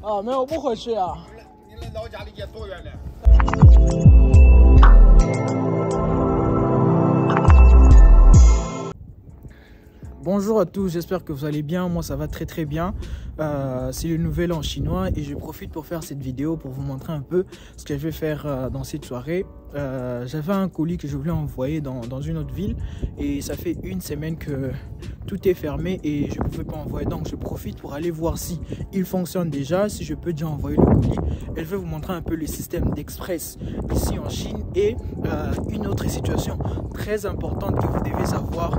啊，没有，不回去啊。你们老家离家多远呢？ Bonjour à tous, j'espère que vous allez bien, moi ça va très bien. C'est le nouvel an chinois et je profite pour faire cette vidéo pour vous montrer un peu ce que je vais faire dans cette soirée. J'avais un colis que je voulais envoyer dans une autre ville et ça fait une semaine que tout est fermé et je ne pouvais pas envoyer, donc je profite pour aller voir si il fonctionne déjà, si je peux déjà envoyer le colis. Et je vais vous montrer un peu le système d'express ici en Chine et une autre situation très importante que vous devez savoir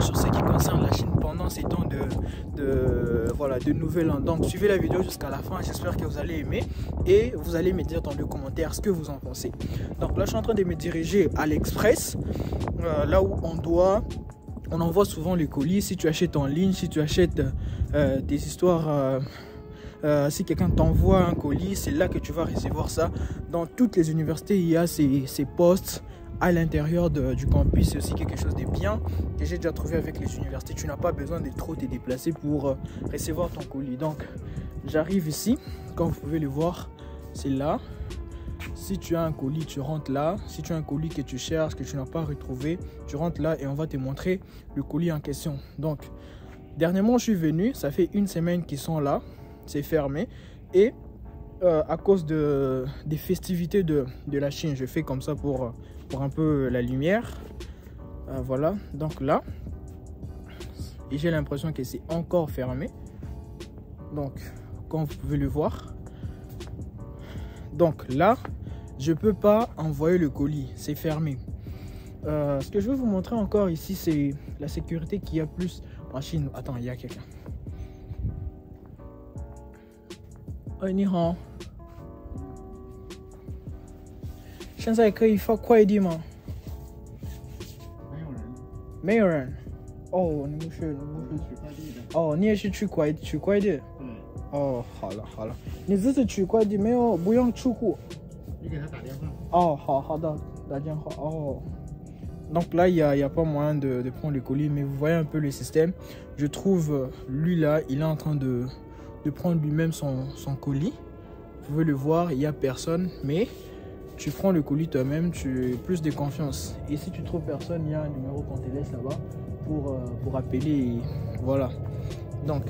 sur ce qui concerne la Chine pendant ces temps de nouvel an. Donc suivez la vidéo jusqu'à la fin, j'espère que vous allez aimer et vous allez me dire dans les commentaires ce que vous en pensez. Donc là je suis en train de me diriger à l'Express, là où on envoie souvent les colis. Si tu achètes en ligne, si tu achètes des histoires, si quelqu'un t'envoie un colis, c'est là que tu vas recevoir ça. Dans toutes les universités, il y a ces postes à l'intérieur du campus. C'est aussi quelque chose de bien que j'ai déjà trouvé avec les universités. Tu n'as pas besoin de trop te déplacer pour recevoir ton colis. Donc j'arrive ici, comme vous pouvez le voir, c'est là. Si tu as un colis, tu rentres là. Si tu as un colis que tu cherches, que tu n'as pas retrouvé, tu rentres là et on va te montrer le colis en question. Donc dernièrement je suis venu, ça fait une semaine qu'ils sont là, c'est fermé et à cause des festivités de la Chine, je fais comme ça pour un peu la lumière. Voilà, donc là, et j'ai l'impression que c'est encore fermé. Donc, comme vous pouvez le voir, donc là, je peux pas envoyer le colis, c'est fermé. Ce que je veux vous montrer encore ici, c'est la sécurité qu'il y a plus en Chine. Attends, il y a quelqu'un. Oh, ni hao. 现在可以发快递吗？没有人。哦，你不是取快递的。哦，你也是取快递。对。哦，好了，你只是取快递，不用出货。你给他打电话。哦，好的，打电话。哦。Donc là, il y a pas moyen de prendre le colis, mais vous voyez un peu le système. Je trouve lui là, il est en train de prendre lui-même son colis. Vous pouvez le voir, il n'y a personne, mais tu prends le colis toi-même, tu as plus de confiance. Et si tu trouves personne, il y a un numéro qu'on te laisse là-bas pour appeler. Et voilà. Donc,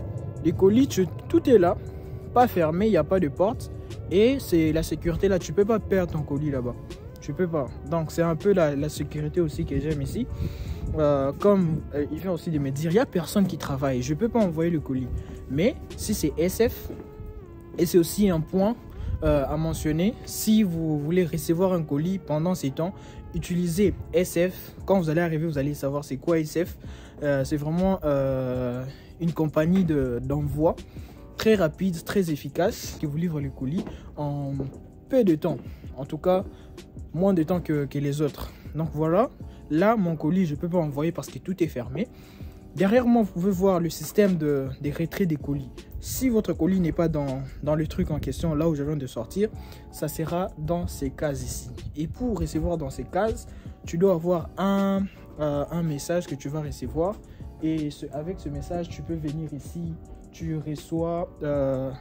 les colis, tout est là, pas fermé, il n'y a pas de porte. Et c'est la sécurité là, tu peux pas perdre ton colis là-bas. Tu peux pas. Donc, c'est un peu la sécurité aussi que j'aime ici. Comme il vient aussi de me dire, il n'y a personne qui travaille, je peux pas envoyer le colis. Mais si c'est SF, et c'est aussi un point à mentionner, si vous voulez recevoir un colis pendant ces temps, utilisez SF. Quand vous allez arriver, vous allez savoir c'est quoi SF. C'est vraiment une compagnie d'envoi très rapide, très efficace, qui vous livre le colis en peu de temps. En tout cas, moins de temps que les autres. Donc voilà, là mon colis, je ne peux pas envoyer parce que tout est fermé. Derrière moi, vous pouvez voir le système des retraits des colis. Si votre colis n'est pas dans le truc en question, là où je viens de sortir, ça sera dans ces cases ici. Et pour recevoir dans ces cases, tu dois avoir un message que tu vas recevoir. Et avec ce message, tu peux venir ici, tu reçois,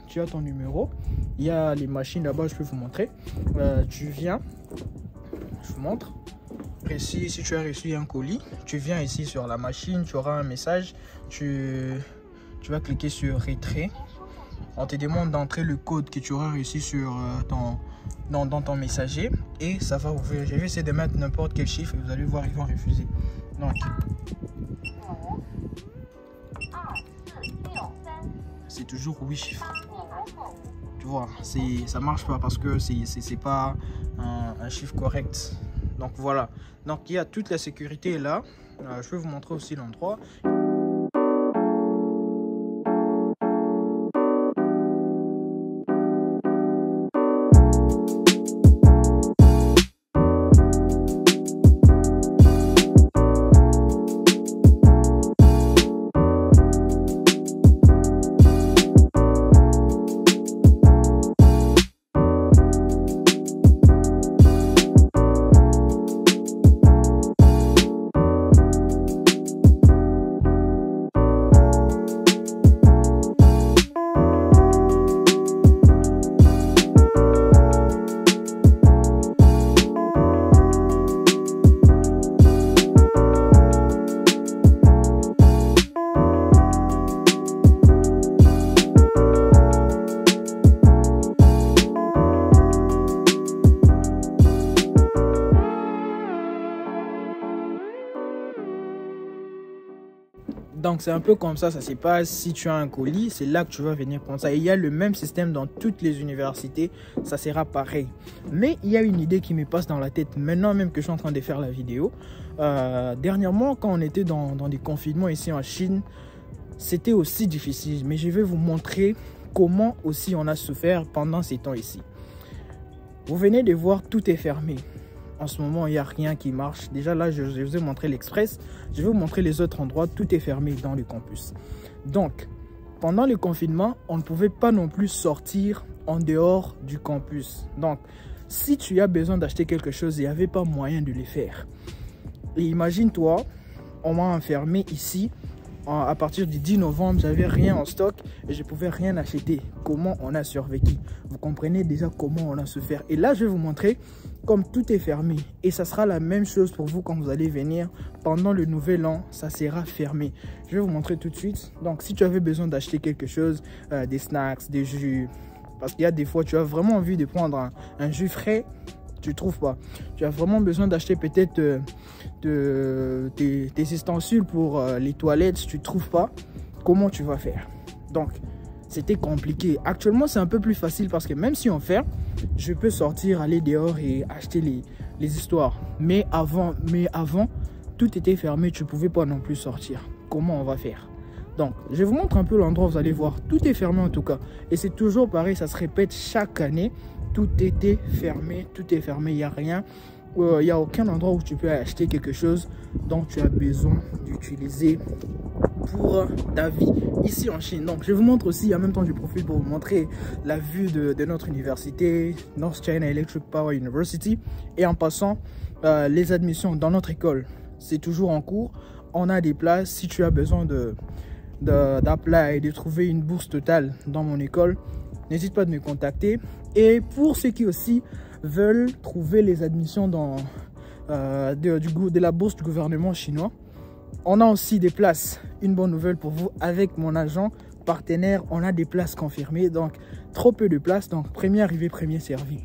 tu as ton numéro. Il y a les machines là-bas, je peux vous montrer. Tu viens, je vous montre. Ici, si tu as reçu un colis, tu viens ici sur la machine, tu auras un message, tu vas cliquer sur retrait. On te demande d'entrer le code que tu auras reçu sur dans ton messager et ça va ouvrir. Je vais essayer de mettre n'importe quel chiffre et vous allez voir, ils vont refuser. Donc, c'est toujours 8 chiffres. Tu vois, ça marche pas parce que c'est pas un chiffre correct. Donc voilà, donc il y a toute la sécurité là. Je vais vous montrer aussi l'endroit. Donc c'est un peu comme ça se passe. Si tu as un colis, c'est là que tu vas venir prendre ça. Et il y a le même système dans toutes les universités, ça sera pareil. Mais il y a une idée qui me passe dans la tête maintenant même que je suis en train de faire la vidéo. Dernièrement, quand on était dans des confinements ici en Chine, c'était aussi difficile. Mais je vais vous montrer comment aussi on a souffert pendant ces temps ici. Vous venez de voir, tout est fermé. En ce moment, il n'y a rien qui marche. Déjà là, je vous ai montré l'Express. Je vais vous montrer les autres endroits. Tout est fermé dans le campus. Donc, pendant le confinement, on ne pouvait pas non plus sortir en dehors du campus. Donc, si tu as besoin d'acheter quelque chose, il n'y avait pas moyen de le faire. Et imagine-toi, on m'a enfermé ici. À partir du 10 novembre, j'avais rien en stock et je pouvais rien acheter. Comment on a survécu? Vous comprenez déjà comment on a souffert. Et là, je vais vous montrer comme tout est fermé. Et ça sera la même chose pour vous quand vous allez venir. Pendant le nouvel an, ça sera fermé. Je vais vous montrer tout de suite. Donc, si tu avais besoin d'acheter quelque chose, des snacks, des jus, parce qu'il y a des fois, tu as vraiment envie de prendre un jus frais, tu trouves pas. Tu as vraiment besoin d'acheter peut-être tes ustensiles pour les toilettes, tu trouves pas. Comment tu vas faire? Donc, c'était compliqué. Actuellement, c'est un peu plus facile parce que même si on ferme, je peux sortir, aller dehors et acheter les histoires. Mais avant, tout était fermé, tu pouvais pas non plus sortir. Comment on va faire? Donc, je vous montre un peu l'endroit, vous allez voir. Tout est fermé en tout cas. Et c'est toujours pareil, ça se répète chaque année. Tout était fermé, tout est fermé, il n'y a rien. Il n'y a aucun endroit où tu peux acheter quelque chose dont tu as besoin d'utiliser pour ta vie ici en Chine. Donc, je vous montre aussi, en même temps, je profite pour vous montrer la vue de notre université, North China Electric Power University. Et en passant, les admissions dans notre école, c'est toujours en cours. On a des places. Si tu as besoin d'apply et de trouver une bourse totale dans mon école, n'hésite pas à me contacter. Et pour ceux qui aussi veulent trouver les admissions de la bourse du gouvernement chinois, on a aussi des places. Une bonne nouvelle pour vous, avec mon agent partenaire, on a des places confirmées. Donc, trop peu de places. Donc, premier arrivé, premier servi.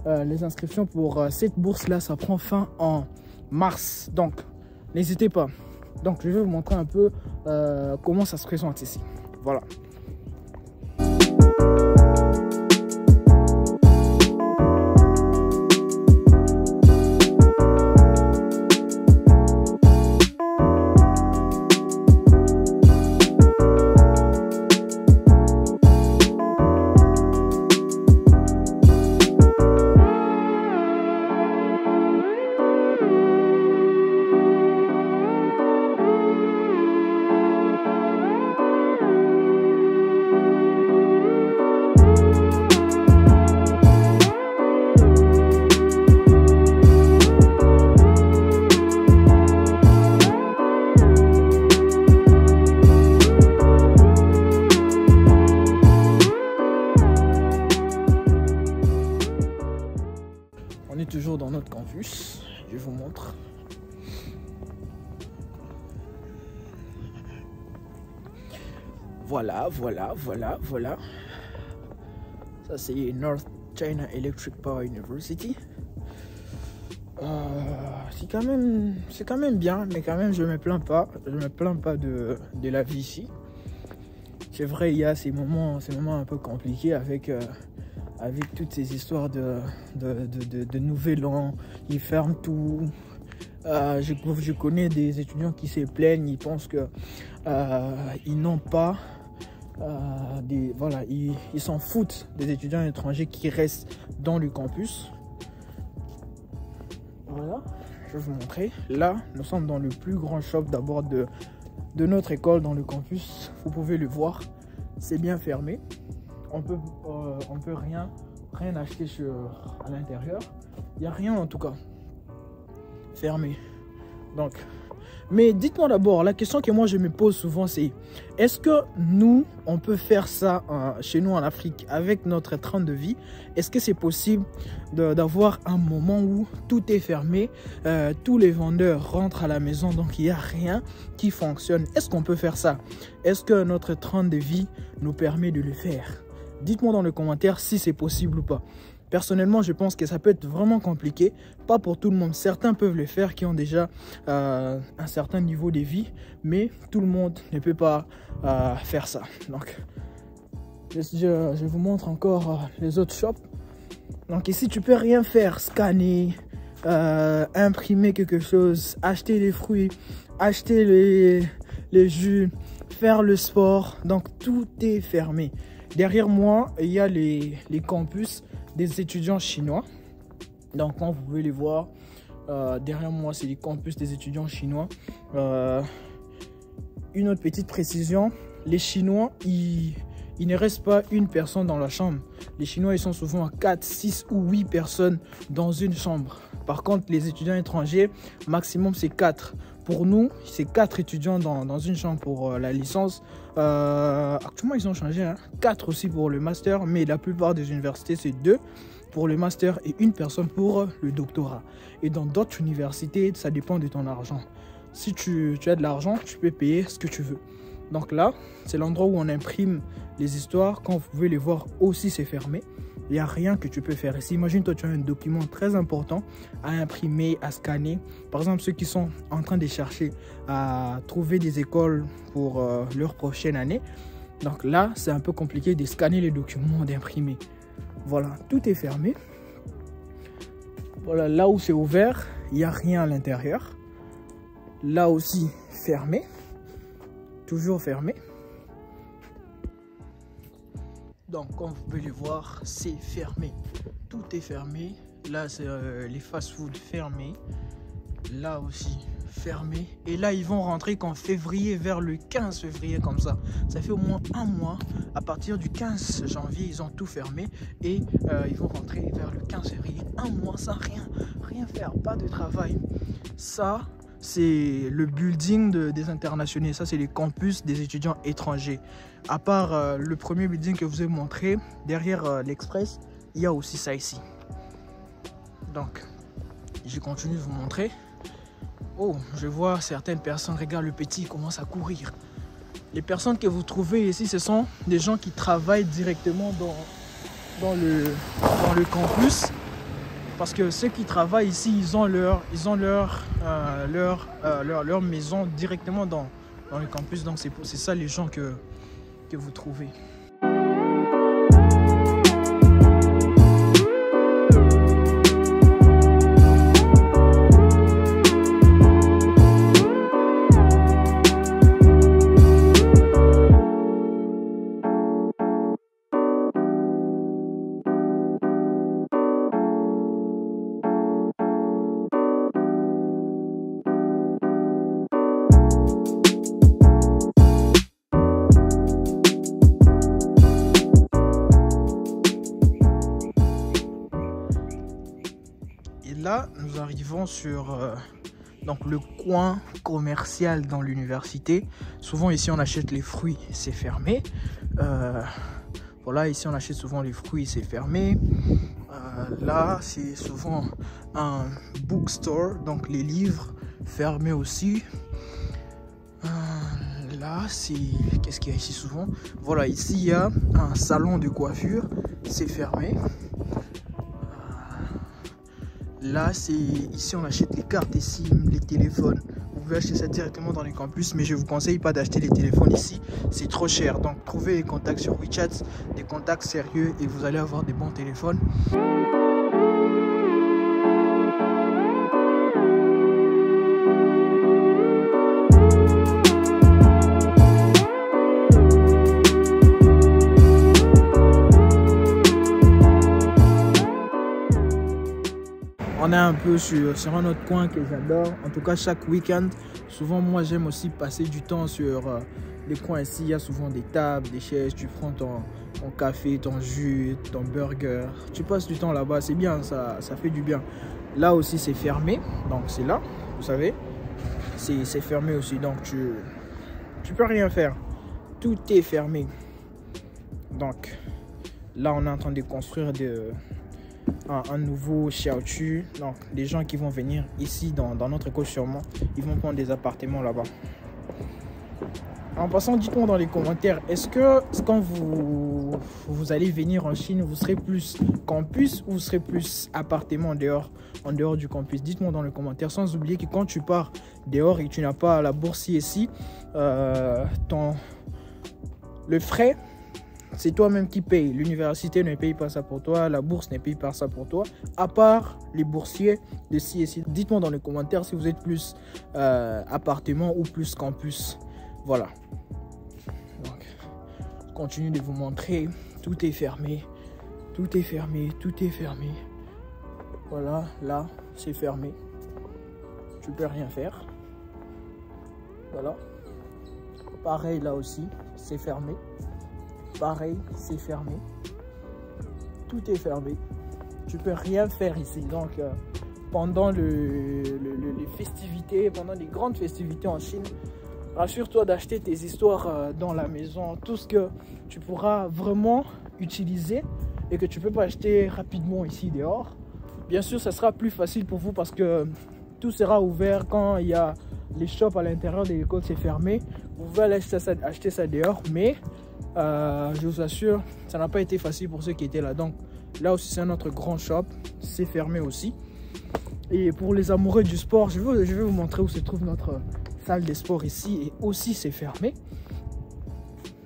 Les inscriptions pour cette bourse-là, ça prend fin en mars. Donc, n'hésitez pas. Donc, je vais vous montrer un peu comment ça se présente ici. Voilà. On est toujours dans notre campus, je vous montre. Voilà. Ça c'est North China Electric Power University. C'est quand même bien, mais quand même je me plains pas. Je me plains pas de la vie ici. C'est vrai, il y a ces moments un peu compliqués avec toutes ces histoires de nouvel an, ils ferment tout. Je connais des étudiants qui se plaignent, ils pensent que ils n'ont pas ils s'en foutent des étudiants étrangers qui restent dans le campus. Voilà, je vais vous montrer. Là, nous sommes dans le plus grand shop d'abord de notre école dans le campus. Vous pouvez le voir, c'est bien fermé. On peut rien acheter à l'intérieur. Il n'y a rien en tout cas. Fermé. Donc, mais dites-moi d'abord, la question que moi je me pose souvent c'est, est-ce que nous, on peut faire ça chez nous en Afrique avec notre train de vie? Est-ce que c'est possible d'avoir un moment où tout est fermé, tous les vendeurs rentrent à la maison, donc il n'y a rien qui fonctionne? Est-ce qu'on peut faire ça? Est-ce que notre train de vie nous permet de le faire? Dites-moi dans les commentaires si c'est possible ou pas. Personnellement, je pense que ça peut être vraiment compliqué. Pas pour tout le monde. Certains peuvent le faire qui ont déjà un certain niveau de vie, mais tout le monde ne peut pas faire ça. Donc, je vous montre encore les autres shops. Donc ici, tu peux rien faire. Scanner, imprimer quelque chose, acheter les fruits, acheter les jus, faire le sport. Donc, tout est fermé. Derrière moi, il y a les campus des étudiants chinois. Donc, quand vous pouvez les voir, derrière moi, c'est les campus des étudiants chinois. Une autre petite précision, les Chinois, il ne reste pas une personne dans la chambre. Les Chinois, ils sont souvent à 4, 6 ou 8 personnes dans une chambre. Par contre, les étudiants étrangers, maximum, c'est 4. Pour nous, c'est 4 étudiants dans une chambre pour la licence. Actuellement, ils ont changé, hein. 4 aussi pour le master, mais la plupart des universités, c'est 2 pour le master et une personne pour le doctorat. Et dans d'autres universités, ça dépend de ton argent. Si tu as de l'argent, tu peux payer ce que tu veux. Donc là, c'est l'endroit où on imprime les histoires. Quand vous pouvez les voir aussi, c'est fermé. Il n'y a rien que tu peux faire ici. Imagine, toi, tu as un document très important à imprimer, à scanner. Par exemple, ceux qui sont en train de chercher à trouver des écoles pour leur prochaine année. Donc là, c'est un peu compliqué de scanner les documents, d'imprimer. Voilà, tout est fermé. Voilà, là où c'est ouvert, il n'y a rien à l'intérieur. Là aussi, fermé. Toujours fermé. Donc, comme vous pouvez le voir, c'est fermé. Tout est fermé. Là, c'est les fast-food fermés. Là aussi, fermé. Et là, ils vont rentrer qu'en février, vers le 15 février, comme ça. Ça fait au moins un mois. À partir du 15 janvier, ils ont tout fermé. Et ils vont rentrer vers le 15 février. Un mois sans rien faire, pas de travail. Ça, c'est le building des internationaux. Ça, c'est les campus des étudiants étrangers. À part le premier building que je vous ai montré, derrière l'Express, il y a aussi ça ici. Donc, je continue de vous montrer. Oh, je vois certaines personnes, regarde le petit, il commence à courir. Les personnes que vous trouvez ici, ce sont des gens qui travaillent directement dans le campus. Parce que ceux qui travaillent ici, ils ont leur maison directement dans le campus. Donc c'est ça les gens que vous trouvez. Là, nous arrivons sur donc le coin commercial dans l'université. Souvent ici on achète les fruits, c'est fermé. Voilà, ici on achète souvent les fruits, c'est fermé. Là, c'est souvent un bookstore, donc les livres fermés aussi. Là, c'est... Qu'est-ce qu'il y a ici souvent? Voilà, ici il y a un salon de coiffure, c'est fermé. Là, c'est ici on achète les cartes SIM, les téléphones. Vous pouvez acheter ça directement dans les campus, mais je vous conseille pas d'acheter les téléphones ici, c'est trop cher. Donc trouvez des contacts sur WeChat, des contacts sérieux et vous allez avoir des bons téléphones. On est un peu sur un autre coin que j'adore. En tout cas, chaque week-end, souvent, moi, j'aime aussi passer du temps sur les coins ici. Il y a souvent des tables, des chaises. Tu prends ton café, ton jus, ton burger. Tu passes du temps là-bas. C'est bien, ça fait du bien. Là aussi, c'est fermé. Donc, c'est là, vous savez. C'est fermé aussi. Donc, tu peux rien faire. Tout est fermé. Donc, là, on est en train de construire un nouveau Xiaochu. Donc les gens qui vont venir ici dans notre école sûrement, ils vont prendre des appartements là-bas. En passant, dites-moi dans les commentaires, est-ce que quand vous allez venir en Chine, vous serez plus campus ou vous serez plus appartement en dehors du campus? Dites-moi dans les commentaires, sans oublier que quand tu pars dehors et que tu n'as pas la bourse ici, le frais, c'est toi-même qui paye. L'université ne paye pas ça pour toi, la bourse ne paye pas ça pour toi, à part les boursiers de CSI. Dites-moi dans les commentaires si vous êtes plus appartement ou plus campus. Voilà. Donc, je continue de vous montrer. Tout est fermé. Tout est fermé. Tout est fermé. Voilà, là, c'est fermé. Tu peux rien faire. Voilà. Pareil, là aussi, c'est fermé. Pareil, c'est fermé. Tout est fermé. Tu peux rien faire ici. Donc, pendant les festivités, pendant les grandes festivités en Chine, rassure-toi d'acheter tes histoires dans la maison, tout ce que tu pourras vraiment utiliser et que tu peux pas acheter rapidement ici dehors. Bien sûr, ça sera plus facile pour vous parce que tout sera ouvert quand il y a les shops à l'intérieur de l'école, c'est fermé. Vous pouvez aller acheter ça dehors, mais je vous assure, ça n'a pas été facile pour ceux qui étaient là. Donc là aussi, c'est un autre grand shop, c'est fermé aussi. Et pour les amoureux du sport, je vais vous montrer où se trouve notre salle de sport ici, et aussi c'est fermé.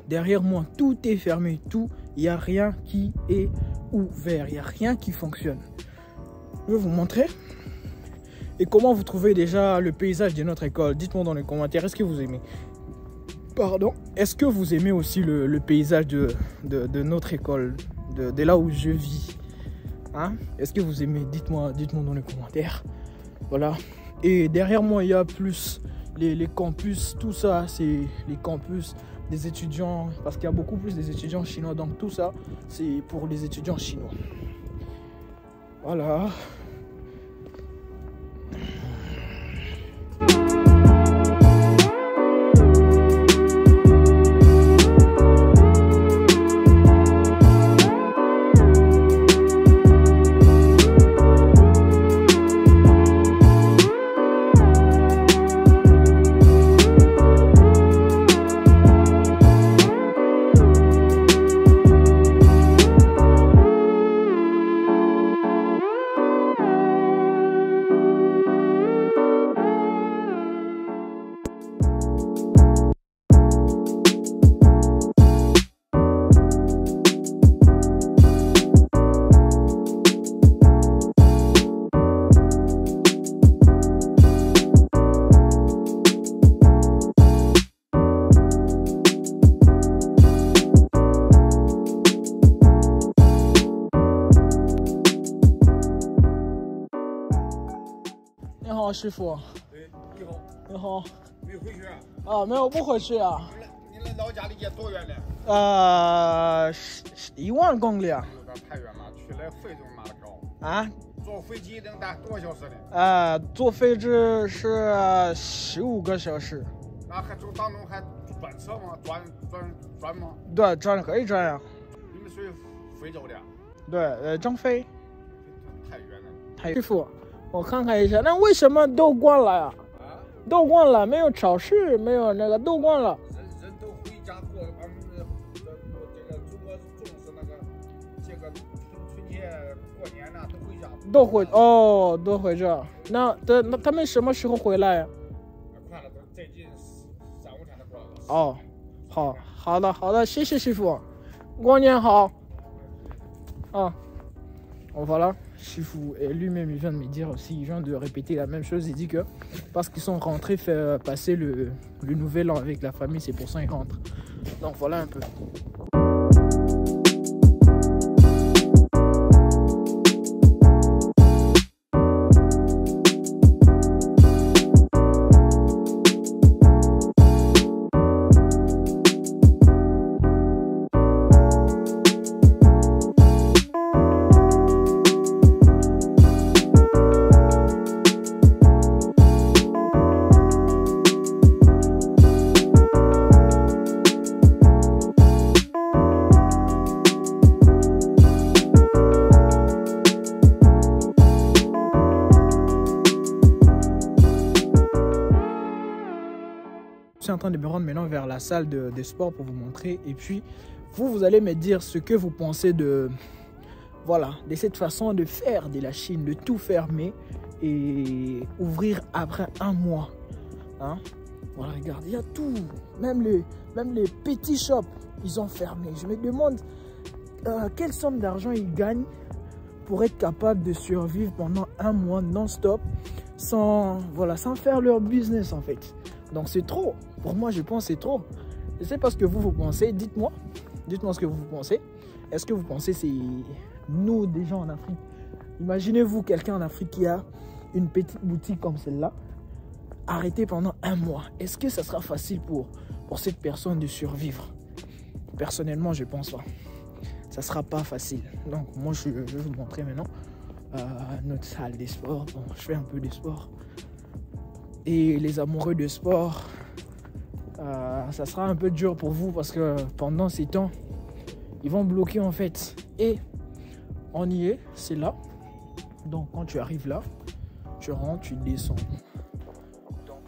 Derrière moi, tout est fermé, tout, il n'y a rien qui est ouvert, il n'y a rien qui fonctionne. Je vais vous montrer. Et comment vous trouvez déjà le paysage de notre école? Dites-moi dans les commentaires, est-ce que vous aimez? Pardon, est-ce que vous aimez aussi le paysage de notre école, de là où je vis, hein? Est-ce que vous aimez? Dites-moi dans les commentaires. Voilà. Et derrière moi, il y a plus les campus, tout ça, c'est les campus des étudiants, parce qu'il y a beaucoup plus des étudiants chinois, donc tout ça, c'est pour les étudiants chinois. Voilà.你好，师傅。对，你好。你好。没回去啊？啊，没有，不回去啊。你们老家离这多远呢？1万公里啊。有点太远了，去了费用哪高？啊？坐飞机能待多少小时呢？坐飞机是15个小时。那还从当中还转车吗？转吗？对，转可以转呀。你们属于非洲的？对，张飞。太远了。师傅，我看看一下，那为什么都关了呀？都关了，没有超市，没有那个，都关了。人都回家过，这个中国重视那个这个春节过年呐，都回家。都回这。那他们什么时候回来呀？快了，都最近3、5天的过了。哦，好的，谢谢师傅，过年好。啊。Bon, voilà, Shifu lui-même il vient de me dire aussi, il vient de répéter la même chose. Il dit que parce qu'ils sont rentrés faire passer le nouvel an avec la famille, c'est pour ça qu'ils rentrent. Donc voilà un peu. suis en train de me rendre maintenant vers la salle de sport pour vous montrer. Et puis, vous allez me dire ce que vous pensez de cette façon de faire de la Chine, de tout fermer et ouvrir après un mois. Hein? Voilà, regardez, il y a tout. Même les petits shops, ils ont fermé. Je me demande quelle somme d'argent ils gagnent pour être capable de survivre pendant un mois non-stop sans faire leur business en fait. Donc c'est trop. Pour moi, je pense que c'est trop. Je sais pas ce que vous pensez. Dites-moi ce que vous pensez. Est-ce que vous pensez c'est nous, des gens en Afrique? Imaginez-vous quelqu'un en Afrique qui a une petite boutique comme celle-là, arrêtée pendant un mois. Est-ce que ça sera facile pour cette personne de survivre? Personnellement, je pense pas. Ça sera pas facile. Donc moi, je vais vous montrer maintenant notre salle de sport. Bon, je fais un peu de sport. Et les amoureux de sport, ça sera un peu dur pour vous parce que pendant ces temps, ils vont bloquer en fait. Et on y est, c'est là. Donc quand tu arrives là, tu rentres, tu descends. Donc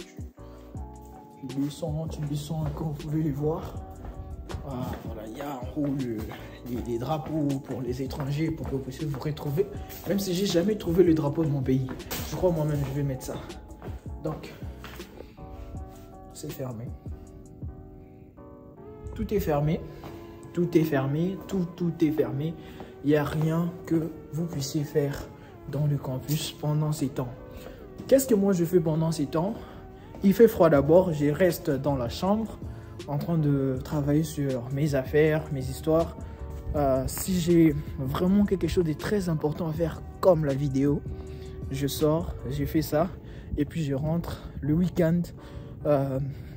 tu descends comme vous pouvez les voir. Voilà, il y a en haut les drapeaux pour les étrangers pour que vous puissiez vous retrouver. Même si j'ai jamais trouvé le drapeau de mon pays. Je crois moi-même je vais mettre ça. Donc, c'est fermé. Tout est fermé. Tout est fermé. Tout est fermé. Il n'y a rien que vous puissiez faire dans le campus pendant ces temps. Qu'est-ce que moi je fais pendant ces temps? Il fait froid d'abord. Je reste dans la chambre en train de travailler sur mes affaires, mes histoires. Si j'ai vraiment quelque chose de très important à faire comme la vidéo, je sors, j'ai fait ça et puis je rentre le week-end.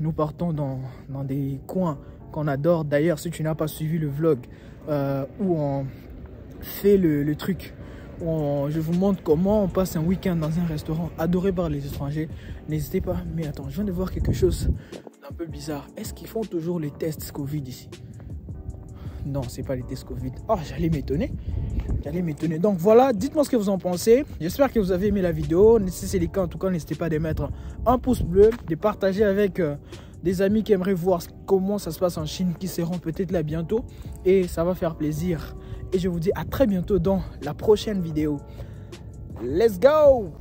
Nous partons dans des coins qu'on adore. D'ailleurs, si tu n'as pas suivi le vlog où on fait le truc, je vous montre comment on passe un week-end dans un restaurant adoré par les étrangers. N'hésitez pas. Mais attends, je viens de voir quelque chose d'un peu bizarre. Est-ce qu'ils font toujours les tests Covid ici? Non, c'est pas les tests Covid. Oh, j'allais m'étonner. Donc voilà, dites-moi ce que vous en pensez. J'espère que vous avez aimé la vidéo. Si c'est le cas, en tout cas, n'hésitez pas de mettre un pouce bleu, de partager avec des amis qui aimeraient voir comment ça se passe en Chine, qui seront peut-être là bientôt. Et ça va faire plaisir. Et je vous dis à très bientôt dans la prochaine vidéo. Let's go!